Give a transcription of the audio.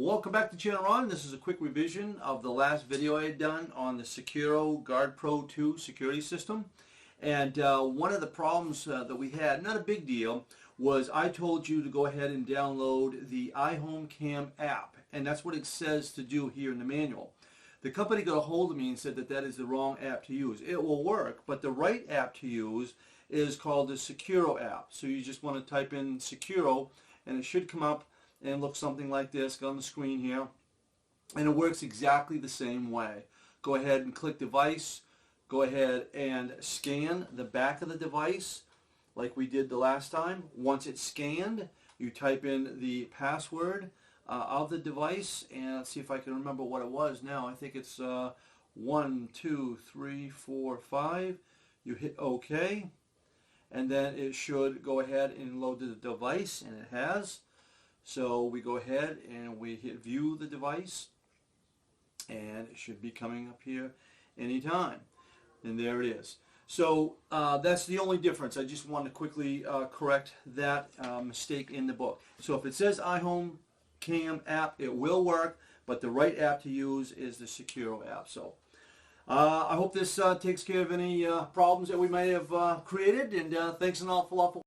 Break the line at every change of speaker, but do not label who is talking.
Welcome back to Channel Ron. This is a quick revision of the last video I had done on the SeQuro GuardPro 2 security system. And one of the problems that we had, not a big deal, was I told you to go ahead and download the iHomeCam app. And that's what it says to do here in the manual. The company got a hold of me and said that that is the wrong app to use. It will work, but the right app to use is called the SeQuro app. So you just want to type in SeQuro and it should come up and look something like this on the screen here, and it works exactly the same way. Go ahead and click device, go ahead and scan the back of the device like we did the last time. Once it's scanned, you type in the password of the device, and let's see if I can remember what it was now. I think it's 1 2 3 4 5. You hit OK, and then it should go ahead and load the device, and it has. So we go ahead and we hit view the device, and it should be coming up here anytime. And there it is. So that's the only difference. I just want to quickly correct that mistake in the book. So if it says iHomeCam app, it will work, but the right app to use is the SeQuro app. So I hope this takes care of any problems that we might have created, and thanks an awful lot for